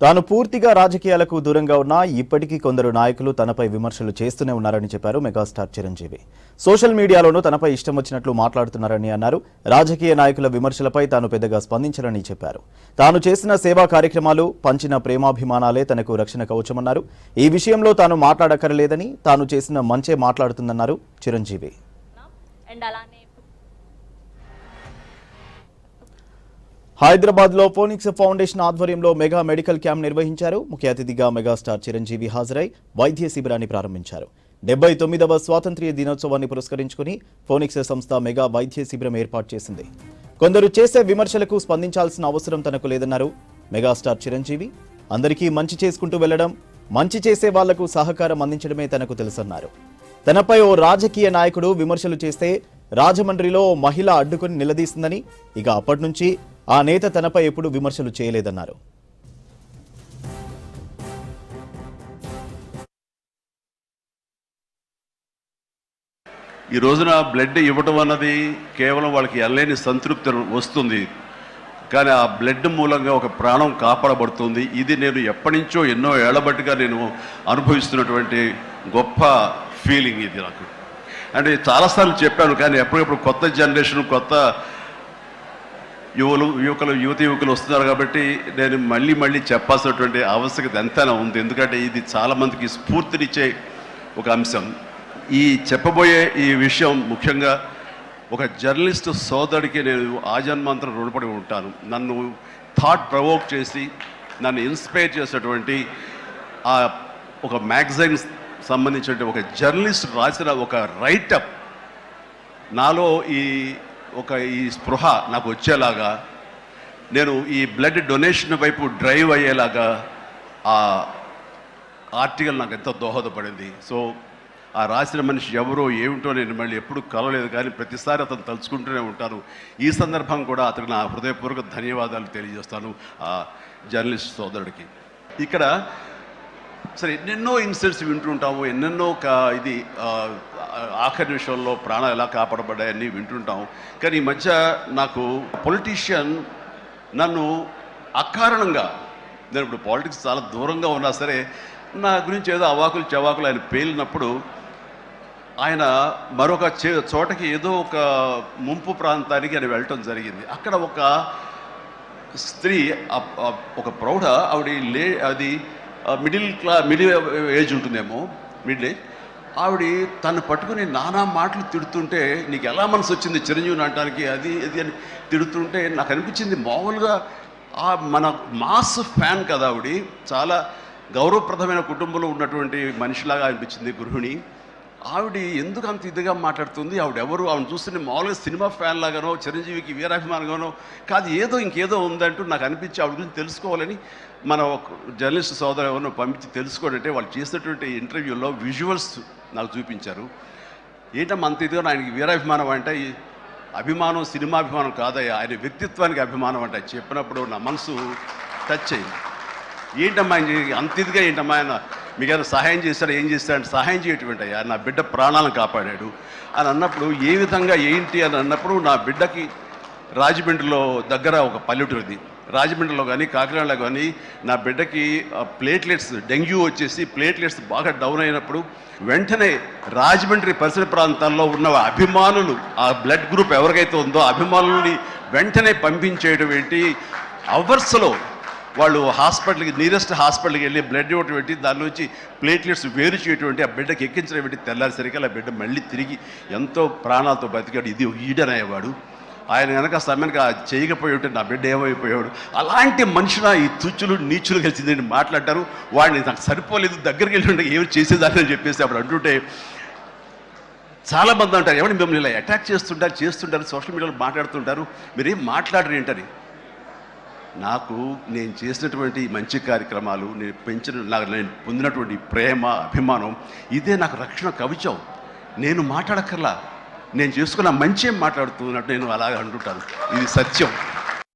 తాను పూర్తిగా రాజకీయాలకు దూరంగా ఉన్నా ఇప్పటికీ కొందరు నాయకులు తనపై విమర్శలు చేస్తూనే ఉన్నారని చెప్పారు మెగాస్టార్ చిరంజీవి. సోషల్ మీడియాలోనూ తనపై ఇష్టం వచ్చినట్లు మాట్లాడుతున్నారని అన్నారు. రాజకీయ నాయకుల విమర్శలపై తాను పెద్దగా స్పందించరని చెప్పారు. తాను చేసిన సేవా కార్యక్రమాలు, పంచిన ప్రేమాభిమానాలే తనకు రక్షణ కవచమన్నారు. ఈ విషయంలో తాను మాట్లాడక్కర్లేదని, తాను చేసిన మంచే మాట్లాడుతుందన్నారు చిరంజీవి. హైదరాబాద్ లో ఫోనిక్స్ ఫౌండేషన్ ఆధ్వర్యంలో మెగా మెడికల్ క్యాంప్ నిర్వహించారు. ముఖ్య అతిథిగా మెగాస్టార్ చిరంజీవి హాజరై వైద్య శిబిరాన్ని ప్రారంభించారు. 79వ స్వాతంత్ర్య దినోత్సవాన్ని పురస్కరించుకుని ఫోనిక్స్ సంస్థ మెగా వైద్య శిబిరం ఏర్పాటు చేసింది. కొందరు చేసే విమర్శలకు స్పందించాల్సిన అవసరం తనకు లేదన్నారు మెగాస్టార్ చిరంజీవి. అందరికీ మంచి చేసుకుంటూ వెళ్లడం, మంచి చేసే వాళ్లకు సహకారం అందించడమే తనకు తెలుసన్నారు. తనపై ఓ రాజకీయ నాయకుడు విమర్శలు చేస్తే రాజమండ్రిలో మహిళ అడ్డుకుని నిలదీసిందని, ఇక అప్పటి నుంచి ఆ నేత తనపై ఎప్పుడు విమర్శలు చేయలేదన్నారు. ఈ రోజున బ్లడ్ ఇవ్వటం అన్నది కేవలం వాళ్ళకి ఎనలేని సంతృప్తి వస్తుంది, కానీ ఆ బ్లడ్ మూలంగా ఒక ప్రాణం కాపాడబడుతుంది. ఇది నేను ఎప్పటి నుంచో ఎన్నో ఏళ్లబట్టిగా నేను అనుభవిస్తున్నటువంటి గొప్ప ఫీలింగ్ ఇది నాకు. అంటే చాలాసార్లు చెప్పాను, కానీ ఎప్పటికప్పుడు కొత్త జనరేషన్, కొత్త యువకులు వస్తున్నారు కాబట్టి నేను మళ్ళీ చెప్పాల్సినటువంటి ఆవశ్యకత ఎంతైనా ఉంది. ఎందుకంటే ఇది చాలామందికి స్ఫూర్తినిచ్చే ఒక అంశం. ఈ చెప్పబోయే ఈ విషయం ముఖ్యంగా ఒక జర్నలిస్టు సోదరుడికి నేను ఆజన్మాంతరం రుణపడి ఉంటాను. నన్ను థాట్ ప్రవోక్ చేసి నన్ను ఇన్స్పైర్ చేసినటువంటి ఆ ఒక మ్యాగజైన్ సంబంధించిన ఒక జర్నలిస్ట్ రాసిన ఒక రైటప్ నాలో ఈ స్పృహ నాకు వచ్చేలాగా, నేను ఈ బ్లడ్ డొనేషన్ వైపు డ్రైవ్ అయ్యేలాగా ఆ ఆర్టికల్ నాకు ఎంతో దోహదపడింది. సో ఆ రాసిన మనిషి ఎవరో ఏమిటో నేను మళ్ళీ ఎప్పుడు కలవలేదు, కానీ ప్రతిసారి అతను తలుచుకుంటూనే ఉంటాను. ఈ సందర్భం కూడా అతనికి నా హృదయపూర్వక ధన్యవాదాలు తెలియజేస్తాను ఆ జర్నలిస్ట్ సోదరుడికి. ఇక్కడ సరే ఎన్నెన్నో ఇన్సిడెంట్స్ వింటుంటాము, ఎన్నెన్నో ఇది ఆఖరి నిమిషంలో ప్రాణాలు ఎలా కాపాడబడ్డాయని వింటుంటాం. కానీ ఈ మధ్య నాకు పొలిటీషియన్ నన్ను అకారణంగా, నేను ఇప్పుడు పాలిటిక్స్ చాలా దూరంగా ఉన్నా సరే నా గురించి ఏదో అవాకులు చవాకులు ఆయన పేలినప్పుడు ఆయన మరొక చోటకి ఏదో ఒక ముంపు ప్రాంతానికి ఆయన వెళ్ళటం జరిగింది. అక్కడ ఒక స్త్రీ, ఒక ప్రౌఢ ఆవిడ అది మిడిల్ ఏజ్ ఉంటుందేమో, మిడిల్ ఏజ్ ఆవిడ తను పట్టుకుని నానా మాటలు తిడుతుంటే, నీకు ఎలా మనసు వచ్చింది చిరంజీవిని అనడానికి, అది అని తిడుతుంటే నాకు అనిపించింది మామూలుగా మన మాస్ ఫ్యాన్ కదా ఆవిడ, చాలా గౌరవప్రదమైన కుటుంబంలో ఉన్నటువంటి మనిషిలాగా అనిపించింది గృహిణి. ఆవిడ ఎందుకు అంత ఇదిగా మాట్లాడుతుంది, ఆవిడెవరు, ఆవిడ చూస్తుంటే మామూలుగా సినిమా ఫ్యాన్ లాగానో చిరంజీవికి వీరాభిమానంగానో కాదు, ఇంకేదో ఉందంటూ నాకు అనిపించి ఆవిడ గురించి తెలుసుకోవాలని మన జర్నలిస్ట్ సోదరు ఎవరినో పంపించి తెలుసుకోవాలంటే వాళ్ళు చేసినటువంటి ఇంటర్వ్యూలో విజువల్స్ నాకు చూపించారు. ఏంటమ్మా అంత ఇదిగా, ఆయనకి వీరాభిమానం అంటే అభిమానం సినిమాభిమానం కాదయ్యా, ఆయన వ్యక్తిత్వానికి అభిమానం అంటే చెప్పినప్పుడు నా మనసు టచ్ అయింది. ఏంటమ్మా అంత ఇదిగా, ఏంటమ్మా ఆయన మీకు ఏమైనా సహాయం చేశాడు, ఏం చేస్తాడంటే సహాయం చేయటువంటి అయ్యా, నా బిడ్డ ప్రాణాలను కాపాడాడు అని అన్నప్పుడు, ఏ విధంగా ఏంటి అని అన్నప్పుడు, నా బిడ్డకి రాజమండ్రిలో దగ్గర ఒక పల్లెటూరుది, రాజమండ్రిలో కానీ కాకినాడలో కానీ నా బిడ్డకి ప్లేట్లెట్స్, డెంగ్యూ వచ్చేసి ప్లేట్లెట్స్ బాగా డౌన్ అయినప్పుడు వెంటనే రాజమండ్రి పరిసర ప్రాంతాల్లో ఉన్న అభిమానులు, ఆ బ్లడ్ గ్రూప్ ఎవరికైతే ఉందో అభిమానుల్ని వెంటనే పంపించేయడం ఏంటి, అవర్స్లో వాళ్ళు హాస్పిటల్కి, నీరెస్ట్ హాస్పిటల్కి వెళ్ళి బ్లడ్ ఇవ్వటం ఏంటి, దాని నుంచి ప్లేట్లెట్స్ వేరు చేయటువంటి, ఆ బిడ్డకి ఎక్కించడం ఏంటి, తెల్లారిసరికి ఆ బిడ్డ మళ్ళీ తిరిగి ఎంతో ప్రాణాలతో బతికాడు. ఇది ఈడనయ్యేవాడు. ఆయన కనుక సమయానికి చేయకపోయి ఉంటే నా బిడ్డ ఏమైపోయాడు. అలాంటి మనుషుల ఈ తుచ్చులు నీచులు కలిసిందని మాట్లాడతారు. వాడిని నాకు సరిపోలేదు, దగ్గరికి వెళ్ళి ఏమి చేసేదాన్ని అని చెప్పేసి అప్పుడు అంటుంటే చాలామంది అంటారు, ఎవరిని మిమ్మల్ని ఇలా అటాక్ చేస్తుంటారు సోషల్ మీడియాలో మాట్లాడుతుంటారు, మీరేం మాట్లాడరు ఏంటని. నాకు నేను చేసినటువంటి మంచి కార్యక్రమాలు, నేను పొందినటువంటి ప్రేమ, అభిమానం, ఇదే నాకు రక్షణ కవచం. నేను మాట్లాడక్కర్లా, నేను చేసుకున్న మంచి మాట్లాడుతున్నట్టు నేను అలాగే అంటుంటాను. ఇది సత్యం.